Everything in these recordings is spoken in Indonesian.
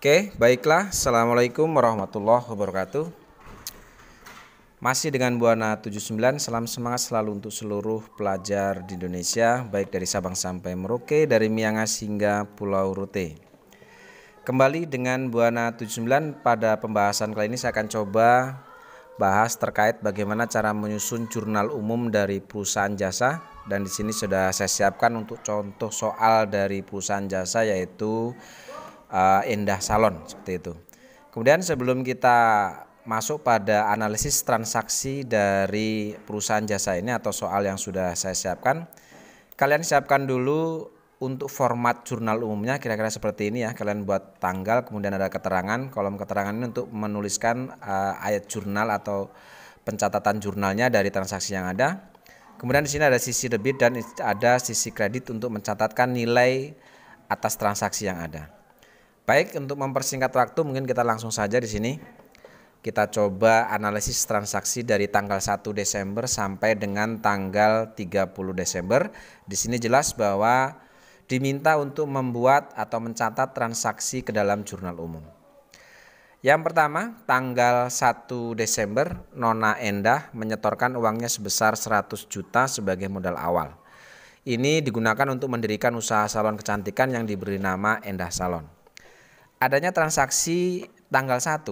Oke, baiklah. Assalamualaikum warahmatullahi wabarakatuh. Masih dengan Buana 79, salam semangat selalu untuk seluruh pelajar di Indonesia, baik dari Sabang sampai Merauke, dari Miangas hingga Pulau Rute. Kembali dengan Buana 79, pada pembahasan kali ini saya akan coba bahas terkait bagaimana cara menyusun jurnal umum dari perusahaan jasa, dan di sini sudah saya siapkan untuk contoh soal dari perusahaan jasa yaitu Endah Salon, seperti itu. Kemudian sebelum kita masuk pada analisis transaksi dari perusahaan jasa ini atau soal yang sudah saya siapkan, kalian siapkan dulu untuk format jurnal umumnya kira-kira seperti ini ya. Kalian buat tanggal, kemudian ada keterangan, kolom keterangan ini untuk menuliskan ayat jurnal atau pencatatan jurnalnya dari transaksi yang ada. Kemudian di sini ada sisi debit dan ada sisi kredit untuk mencatatkan nilai atas transaksi yang ada. Baik, untuk mempersingkat waktu mungkin kita langsung saja di sini. Kita coba analisis transaksi dari tanggal 1 Desember sampai dengan tanggal 30 Desember. Di sini jelas bahwa diminta untuk membuat atau mencatat transaksi ke dalam jurnal umum. Yang pertama, tanggal 1 Desember, Nona Endah menyetorkan uangnya sebesar 100 juta sebagai modal awal. Ini digunakan untuk mendirikan usaha salon kecantikan yang diberi nama Endah Salon. Adanya transaksi tanggal 1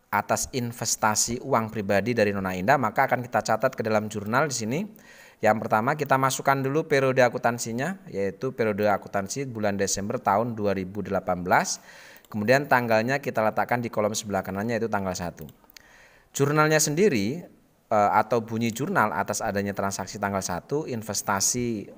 atas investasi uang pribadi dari Nona Endah, maka akan kita catat ke dalam jurnal di sini. Yang pertama kita masukkan dulu periode akuntansinya, yaitu periode akuntansi bulan Desember tahun 2018. Kemudian tanggalnya kita letakkan di kolom sebelah kanannya, yaitu tanggal 1. Jurnalnya sendiri atau bunyi jurnal atas adanya transaksi tanggal 1, investasi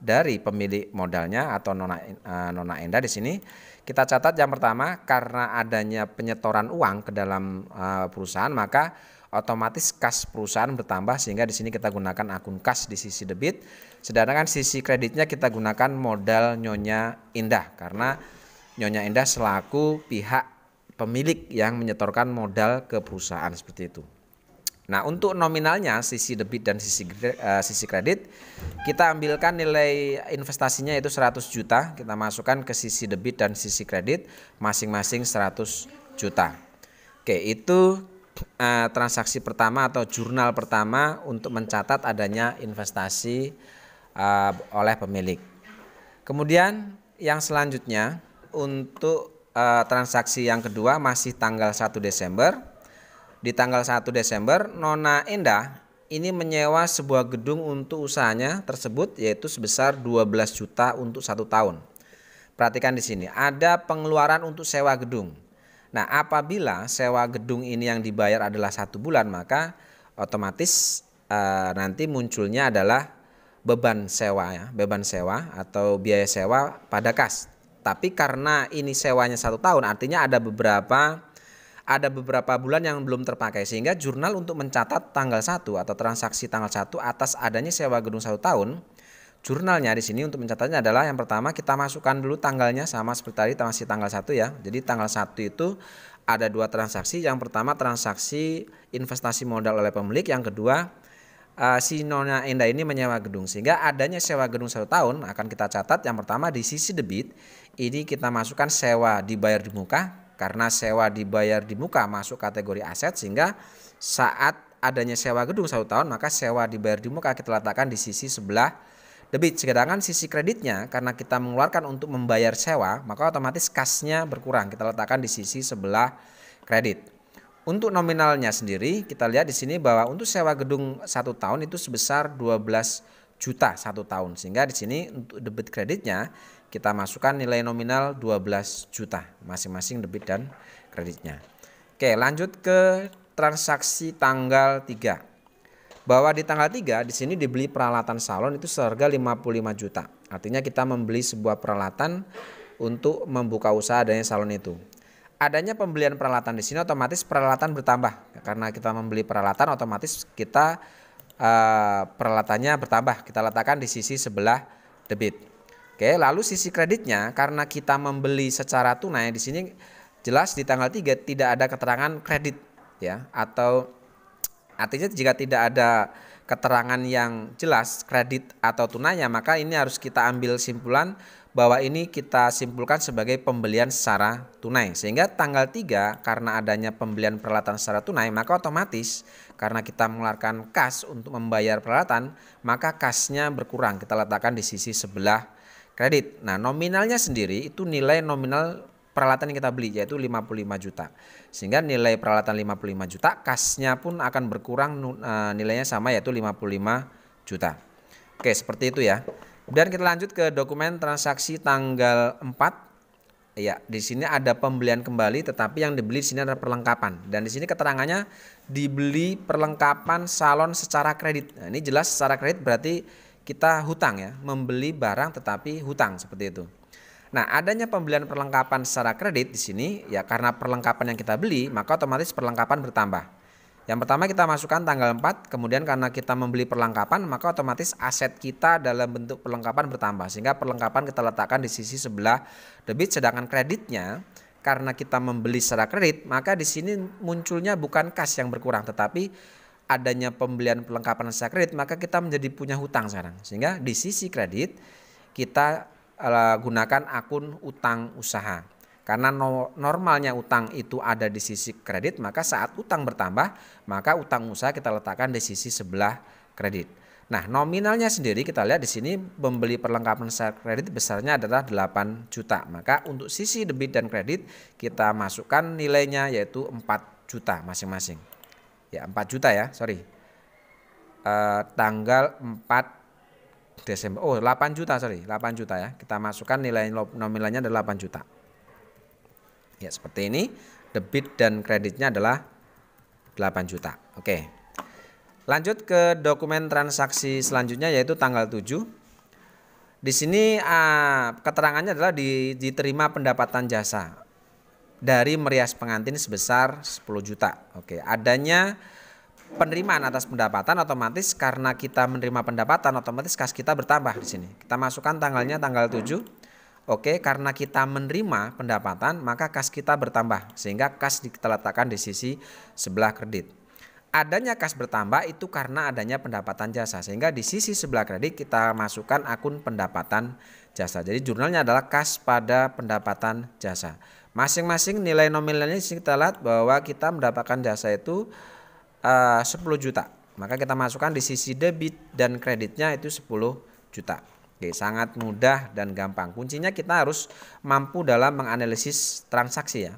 dari pemilik modalnya atau Nona Endah di sini. Kita catat yang pertama, karena adanya penyetoran uang ke dalam perusahaan, maka otomatis kas perusahaan bertambah, sehingga di sini kita gunakan akun kas di sisi debit. Sedangkan sisi kreditnya kita gunakan modal Nyonya Endah, karena Nyonya Endah selaku pihak pemilik yang menyetorkan modal ke perusahaan, seperti itu. Nah, untuk nominalnya sisi debit dan sisi kredit, kita ambilkan nilai investasinya yaitu 100 juta, kita masukkan ke sisi debit dan sisi kredit masing-masing 100 juta. Oke, itu transaksi pertama atau jurnal pertama untuk mencatat adanya investasi oleh pemilik. Kemudian yang selanjutnya untuk transaksi yang kedua masih tanggal 1 Desember. Di tanggal 1 Desember, Nona Endah ini menyewa sebuah gedung untuk usahanya tersebut, yaitu sebesar 12 juta untuk 1 tahun. Perhatikan di sini, ada pengeluaran untuk sewa gedung. Nah, apabila sewa gedung ini yang dibayar adalah 1 bulan, maka otomatis nanti munculnya adalah beban sewa ya, beban sewa atau biaya sewa pada kas. Tapi karena ini sewanya 1 tahun, artinya ada beberapa bulan yang belum terpakai, sehingga jurnal untuk mencatat tanggal 1 atau transaksi tanggal 1 atas adanya sewa gedung 1 tahun, jurnalnya di sini untuk mencatatnya adalah yang pertama kita masukkan dulu tanggalnya sama seperti tadi, masih tanggal 1 ya. Jadi tanggal 1 itu ada 2 transaksi. Yang pertama transaksi investasi modal oleh pemilik, yang kedua si Nona Endah ini menyewa gedung, sehingga adanya sewa gedung 1 tahun akan kita catat. Yang pertama di sisi debit ini kita masukkan sewa dibayar di muka, karena sewa dibayar di muka masuk kategori aset, sehingga saat adanya sewa gedung 1 tahun maka sewa dibayar di muka kita letakkan di sisi sebelah debit. Sedangkan sisi kreditnya karena kita mengeluarkan untuk membayar sewa, maka otomatis kasnya berkurang, kita letakkan di sisi sebelah kredit. Untuk nominalnya sendiri kita lihat di sini bahwa untuk sewa gedung 1 tahun itu sebesar 12 juta 1 tahun, sehingga di sini untuk debit kreditnya kita masukkan nilai nominal 12 juta masing-masing debit dan kreditnya. Oke, lanjut ke transaksi tanggal 3. Bahwa di tanggal 3 di sini dibeli peralatan salon itu seharga 55 juta. Artinya kita membeli sebuah peralatan untuk membuka usaha adanya salon itu. Adanya pembelian peralatan di sini otomatis peralatan bertambah. Karena kita membeli peralatan otomatis kita peralatannya bertambah. Kita letakkan di sisi sebelah debit. Oke, lalu sisi kreditnya karena kita membeli secara tunai, di sini jelas di tanggal 3 tidak ada keterangan kredit ya, atau artinya jika tidak ada keterangan yang jelas kredit atau tunainya, maka ini harus kita ambil simpulan bahwa ini kita simpulkan sebagai pembelian secara tunai. Sehingga tanggal 3 karena adanya pembelian peralatan secara tunai, maka otomatis karena kita mengeluarkan kas untuk membayar peralatan, maka kasnya berkurang. Kita letakkan di sisi sebelah kredit. Nah, nominalnya sendiri itu nilai nominal peralatan yang kita beli, yaitu 55 juta. Sehingga nilai peralatan 55 juta, kasnya pun akan berkurang, nilainya sama, yaitu 55 juta. Oke, seperti itu ya. Dan kita lanjut ke dokumen transaksi tanggal 4. Ya, di sini ada pembelian kembali, tetapi yang dibeli di sini adalah perlengkapan. Dan di sini keterangannya dibeli perlengkapan salon secara kredit. Nah, ini jelas secara kredit berarti kita hutang ya, membeli barang tetapi hutang, seperti itu. Nah, adanya pembelian perlengkapan secara kredit di sini ya, karena perlengkapan yang kita beli, maka otomatis perlengkapan bertambah. Yang pertama kita masukkan tanggal 4, kemudian karena kita membeli perlengkapan, maka otomatis aset kita dalam bentuk perlengkapan bertambah. Sehingga perlengkapan kita letakkan di sisi sebelah debit, sedangkan kreditnya karena kita membeli secara kredit, maka di sini munculnya bukan kas yang berkurang, tetapi adanya pembelian perlengkapan secara kredit, maka kita menjadi punya hutang sekarang. Sehingga di sisi kredit kita gunakan akun utang usaha. Karena normalnya utang itu ada di sisi kredit, maka saat utang bertambah, maka utang usaha kita letakkan di sisi sebelah kredit. Nah, nominalnya sendiri kita lihat di sini membeli perlengkapan secara kredit besarnya adalah 8 juta. Maka untuk sisi debit dan kredit kita masukkan nilainya yaitu 4 juta masing-masing. Ya, 4 juta ya, sorry. Tanggal 4 Desember, 8 juta, sorry, 8 juta ya. Kita masukkan nilai nominalnya adalah 8 juta. Ya, seperti ini, debit dan kreditnya adalah 8 juta. Oke. Lanjut ke dokumen transaksi selanjutnya yaitu tanggal 7. Di sini keterangannya adalah diterima pendapatan jasa dari merias pengantin sebesar 10 juta. Oke, adanya penerimaan atas pendapatan, otomatis karena kita menerima pendapatan otomatis kas kita bertambah di sini. Kita masukkan tanggalnya tanggal 7. Oke, karena kita menerima pendapatan maka kas kita bertambah, sehingga kas kita letakkan di sisi sebelah kredit. Adanya kas bertambah itu karena adanya pendapatan jasa, sehingga di sisi sebelah kredit kita masukkan akun pendapatan jasa. Jadi jurnalnya adalah kas pada pendapatan jasa. Masing-masing nilai nominalnya kita lihat bahwa kita mendapatkan jasa itu 10 juta. Maka kita masukkan di sisi debit dan kreditnya itu 10 juta. Oke, sangat mudah dan gampang. Kuncinya kita harus mampu dalam menganalisis transaksi ya.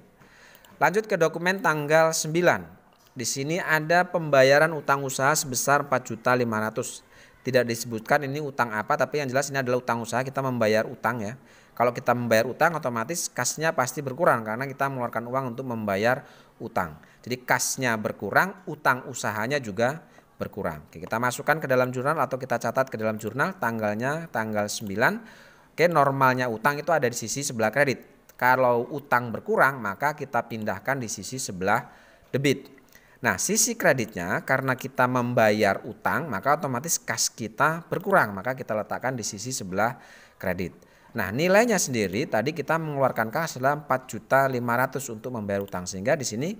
Lanjut ke dokumen tanggal 9. Di sini ada pembayaran utang usaha sebesar 4.500.000. Tidak disebutkan ini utang apa, tapi yang jelas ini adalah utang usaha, kita membayar utang ya. Kalau kita membayar utang otomatis kasnya pasti berkurang karena kita mengeluarkan uang untuk membayar utang. Jadi kasnya berkurang, utang usahanya juga berkurang. Oke, kita masukkan ke dalam jurnal atau kita catat ke dalam jurnal tanggalnya tanggal 9. Oke, normalnya utang itu ada di sisi sebelah kredit. Kalau utang berkurang maka kita pindahkan di sisi sebelah debit. Nah, sisi kreditnya karena kita membayar utang maka otomatis kas kita berkurang, maka kita letakkan di sisi sebelah kredit. Nah, nilainya sendiri tadi kita mengeluarkan kas adalah 4.500.000 untuk membayar utang, sehingga di sini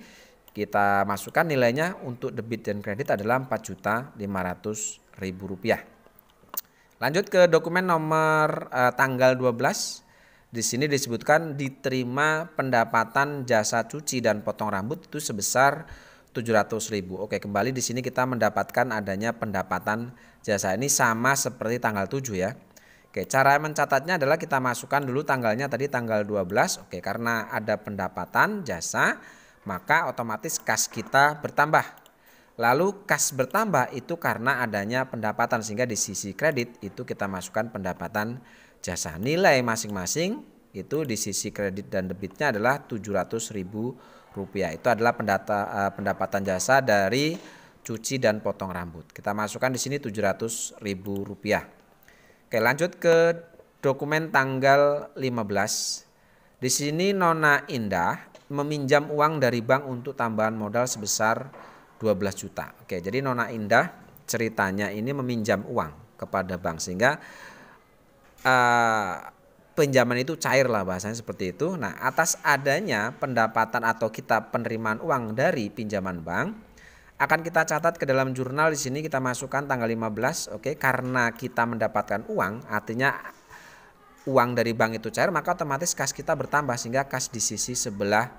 kita masukkan nilainya untuk debit dan kredit adalah 4.500.000 rupiah. Lanjut ke dokumen nomor tanggal 12. Di sini disebutkan diterima pendapatan jasa cuci dan potong rambut itu sebesar 700.000. Oke, kembali di sini kita mendapatkan adanya pendapatan jasa, ini sama seperti tanggal 7 ya. Oke, cara mencatatnya adalah kita masukkan dulu tanggalnya tadi tanggal 12. Oke, karena ada pendapatan jasa maka otomatis kas kita bertambah. Lalu kas bertambah itu karena adanya pendapatan, sehingga di sisi kredit itu kita masukkan pendapatan jasa. Nilai masing-masing itu di sisi kredit dan debitnya adalah 700.000 rupiah. Itu adalah pendapatan jasa dari cuci dan potong rambut. Kita masukkan di sini 700.000 rupiah. Oke, lanjut ke dokumen tanggal 15. Di sini Nona Indah meminjam uang dari bank untuk tambahan modal sebesar 12 juta. Oke, jadi Nona Indah ceritanya ini meminjam uang kepada bank, sehingga pinjaman itu cair lah bahasanya seperti itu. Nah, atas adanya pendapatan atau kita penerimaan uang dari pinjaman bank akan kita catat ke dalam jurnal. Di sini kita masukkan tanggal 15. Oke, karena kita mendapatkan uang artinya uang dari bank itu cair, maka otomatis kas kita bertambah sehingga kas di sisi sebelah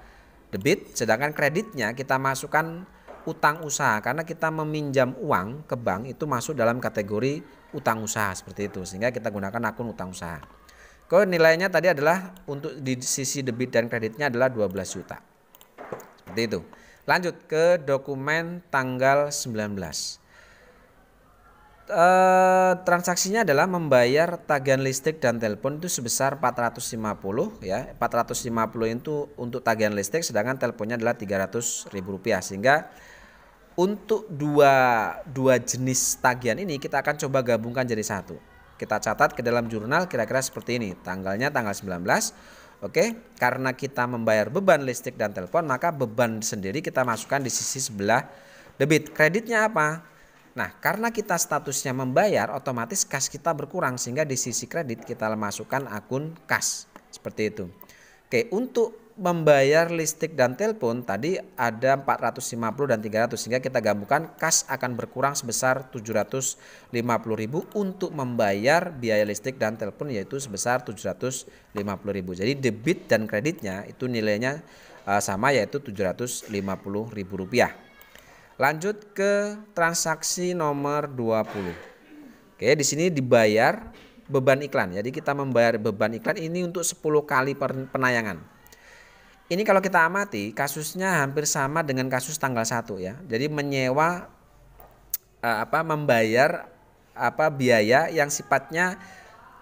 debit, sedangkan kreditnya kita masukkan utang usaha karena kita meminjam uang ke bank itu masuk dalam kategori utang usaha seperti itu, sehingga kita gunakan akun utang usaha. Nilainya tadi adalah untuk di sisi debit dan kreditnya adalah 12 juta. Seperti itu. Lanjut ke dokumen tanggal 19. Transaksinya adalah membayar tagihan listrik dan telepon itu sebesar 450 ya. 450 itu untuk tagihan listrik, sedangkan teleponnya adalah Rp300.000, sehingga untuk dua jenis tagihan ini kita akan coba gabungkan jadi satu. Kita catat ke dalam jurnal kira-kira seperti ini. Tanggalnya tanggal 19. Oke, karena kita membayar beban listrik dan telepon, maka beban sendiri kita masukkan di sisi sebelah debit. Kreditnya apa? Nah, karena kita statusnya membayar, otomatis kas kita berkurang sehingga di sisi kredit kita masukkan akun kas. Seperti itu. Oke, untuk membayar listrik dan telepon tadi ada 450 dan 300, sehingga kita gabungkan kas akan berkurang sebesar 750.000 untuk membayar biaya listrik dan telepon, yaitu sebesar 750.000. Jadi debit dan kreditnya itu nilainya sama, yaitu Rp750.000. Lanjut ke transaksi nomor 20. Oke, di sini dibayar beban iklan. Jadi kita membayar beban iklan ini untuk 10 kali penayangan. Ini kalau kita amati kasusnya hampir sama dengan kasus tanggal 1 ya. Jadi menyewa membayar biaya yang sifatnya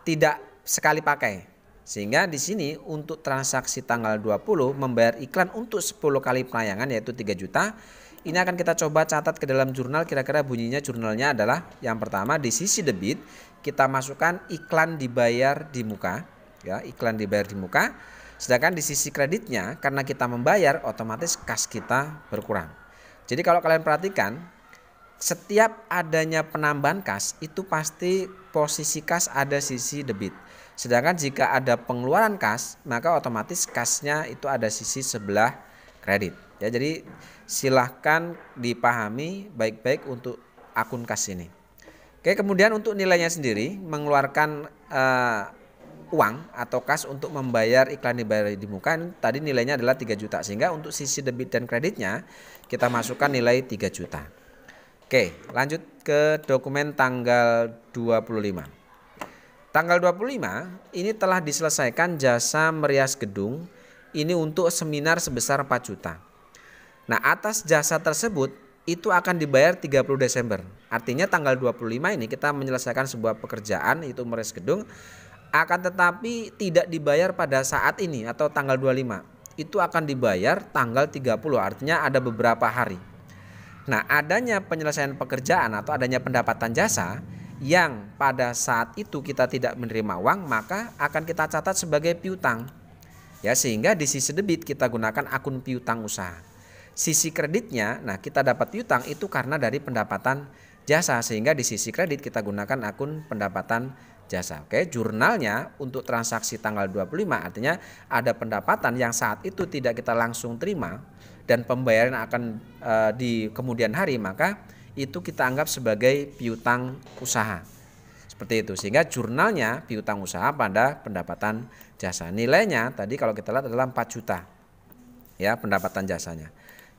tidak sekali pakai. Sehingga di sini untuk transaksi tanggal 20 membayar iklan untuk 10 kali penayangan yaitu 3 juta. Ini akan kita coba catat ke dalam jurnal, kira-kira bunyinya jurnalnya adalah yang pertama di sisi debit kita masukkan iklan dibayar di muka ya, iklan dibayar di muka. Sedangkan di sisi kreditnya karena kita membayar otomatis kas kita berkurang. Jadi kalau kalian perhatikan setiap adanya penambahan kas itu pasti posisi kas ada sisi debit. Sedangkan jika ada pengeluaran kas maka otomatis kasnya itu ada sisi sebelah kredit. Ya, jadi silahkan dipahami baik-baik untuk akun kas ini. Oke, kemudian untuk nilainya sendiri mengeluarkan uang atau kas untuk membayar iklan dibayar di muka tadi nilainya adalah 3 juta, sehingga untuk sisi debit dan kreditnya kita masukkan nilai 3 juta. Oke, lanjut ke dokumen tanggal 25. Tanggal 25 ini telah diselesaikan jasa merias gedung ini untuk seminar sebesar 4 juta. Nah, atas jasa tersebut itu akan dibayar 30 Desember. Artinya tanggal 25 ini kita menyelesaikan sebuah pekerjaan itu merias gedung, akan tetapi tidak dibayar pada saat ini atau tanggal 25. Itu akan dibayar tanggal 30, artinya ada beberapa hari. Nah, adanya penyelesaian pekerjaan atau adanya pendapatan jasa yang pada saat itu kita tidak menerima uang, maka akan kita catat sebagai piutang. Ya, sehingga di sisi debit kita gunakan akun piutang usaha. Sisi kreditnya, nah kita dapat piutang itu karena dari pendapatan jasa, sehingga di sisi kredit kita gunakan akun pendapatan jasa. Oke, jurnalnya untuk transaksi tanggal 25 artinya ada pendapatan yang saat itu tidak kita langsung terima dan pembayaran akan di kemudian hari, maka itu kita anggap sebagai piutang usaha. Seperti itu, sehingga jurnalnya piutang usaha pada pendapatan jasa. Nilainya tadi kalau kita lihat adalah 4 juta. Ya, pendapatan jasanya.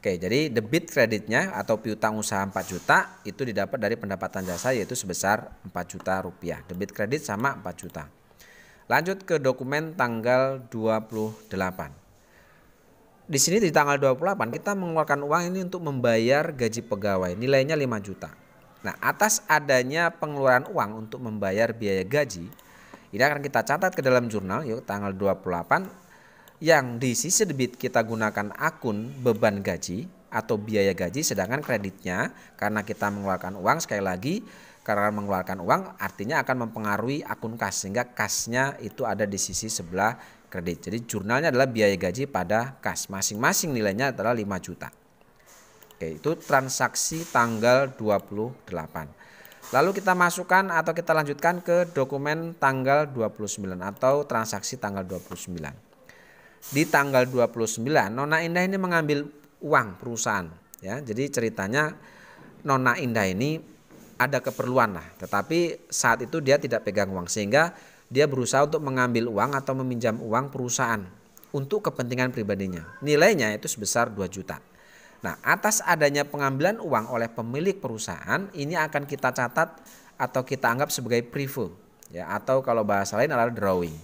Oke, jadi debit kreditnya atau piutang usaha 4 juta itu didapat dari pendapatan jasa yaitu sebesar 4 juta rupiah. Debit kredit sama 4 juta. Lanjut ke dokumen tanggal 28. Di sini di tanggal 28 kita mengeluarkan uang ini untuk membayar gaji pegawai, nilainya 5 juta. Nah, atas adanya pengeluaran uang untuk membayar biaya gaji, ini akan kita catat ke dalam jurnal yuk tanggal 28. Yang di sisi debit kita gunakan akun beban gaji atau biaya gaji, sedangkan kreditnya karena kita mengeluarkan uang, sekali lagi karena mengeluarkan uang artinya akan mempengaruhi akun kas, sehingga kasnya itu ada di sisi sebelah kredit. Jadi jurnalnya adalah biaya gaji pada kas, masing-masing nilainya adalah 5 juta. Oke, itu transaksi tanggal 28. Lalu kita masukkan atau kita lanjutkan ke dokumen tanggal 29 atau transaksi tanggal 29. Di tanggal 29 Nona Indah ini mengambil uang perusahaan ya. Jadi ceritanya Nona Indah ini ada keperluan lah, tetapi saat itu dia tidak pegang uang sehingga dia berusaha untuk mengambil uang atau meminjam uang perusahaan untuk kepentingan pribadinya. Nilainya itu sebesar 2 juta. Nah, atas adanya pengambilan uang oleh pemilik perusahaan, ini akan kita catat atau kita anggap sebagai prive, ya, atau kalau bahasa lain adalah drawing.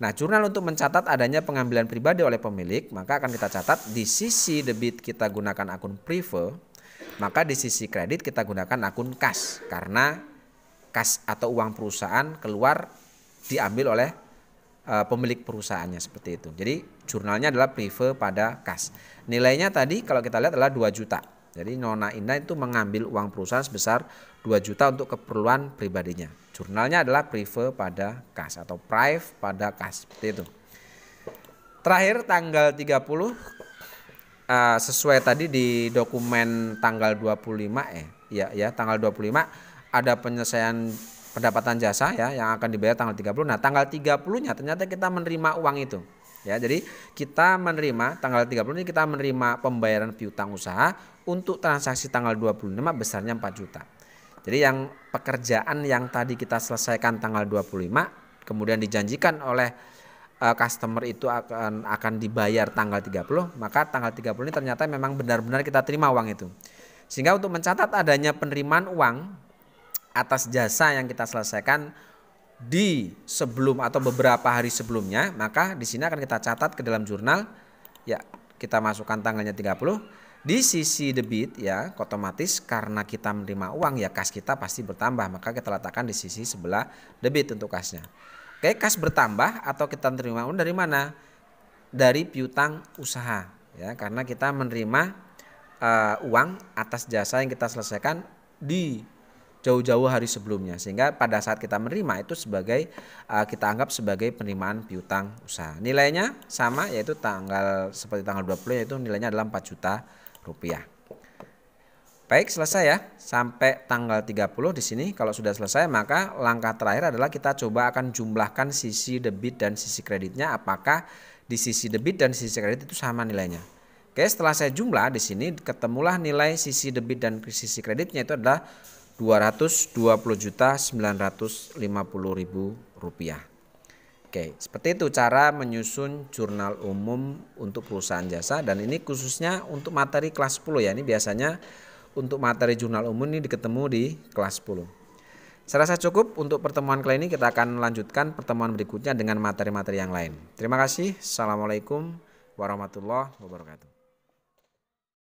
Nah, jurnal untuk mencatat adanya pengambilan pribadi oleh pemilik, maka akan kita catat di sisi debit kita gunakan akun prive, maka di sisi kredit kita gunakan akun kas, karena kas atau uang perusahaan keluar diambil oleh pemilik perusahaannya, seperti itu. Jadi jurnalnya adalah prive pada kas. Nilainya tadi kalau kita lihat adalah 2 juta. Jadi Nona Indah itu mengambil uang perusahaan sebesar 2 juta untuk keperluan pribadinya. Jurnalnya adalah prive pada kas atau prive pada kas, seperti itu. Terakhir tanggal 30 sesuai tadi di dokumen tanggal 25 ya tanggal 25 ada penyelesaian pendapatan jasa ya yang akan dibayar tanggal 30. Nah, tanggal 30-nya ternyata kita menerima uang itu. Ya, jadi kita menerima tanggal 30 ini kita menerima pembayaran piutang usaha untuk transaksi tanggal 25 besarnya 4 juta. Jadi yang pekerjaan yang tadi kita selesaikan tanggal 25 kemudian dijanjikan oleh customer itu akan dibayar tanggal 30, maka tanggal 30 ini ternyata memang benar-benar kita terima uang itu. Sehingga untuk mencatat adanya penerimaan uang atas jasa yang kita selesaikan di sebelum atau beberapa hari sebelumnya, maka di sini akan kita catat ke dalam jurnal. Ya, kita masukkan tanggalnya 30. Di sisi debit ya, otomatis karena kita menerima uang ya kas kita pasti bertambah, maka kita letakkan di sisi sebelah debit untuk kasnya. Oke, kas bertambah atau kita menerima uang dari mana? Dari piutang usaha ya, karena kita menerima uang atas jasa yang kita selesaikan di jauh-jauh hari sebelumnya, sehingga pada saat kita menerima itu sebagai kita anggap sebagai penerimaan piutang usaha. Nilainya sama, yaitu seperti tanggal 20, yaitu nilainya adalah 4 juta rupiah. Baik, selesai ya sampai tanggal 30 di sini. Kalau sudah selesai, maka langkah terakhir adalah kita coba akan jumlahkan sisi debit dan sisi kreditnya, apakah di sisi debit dan sisi kredit itu sama nilainya. Oke, setelah saya jumlah di sini ketemulah nilai sisi debit dan sisi kreditnya itu adalah Rp220.950.000. Oke, seperti itu cara menyusun jurnal umum untuk perusahaan jasa, dan ini khususnya untuk materi kelas 10 ya. Ini biasanya untuk materi jurnal umum ini ketemu di kelas 10. Saya rasa cukup untuk pertemuan kali ini. Kita akan lanjutkan pertemuan berikutnya dengan materi-materi yang lain. Terima kasih. Assalamualaikum warahmatullahi wabarakatuh.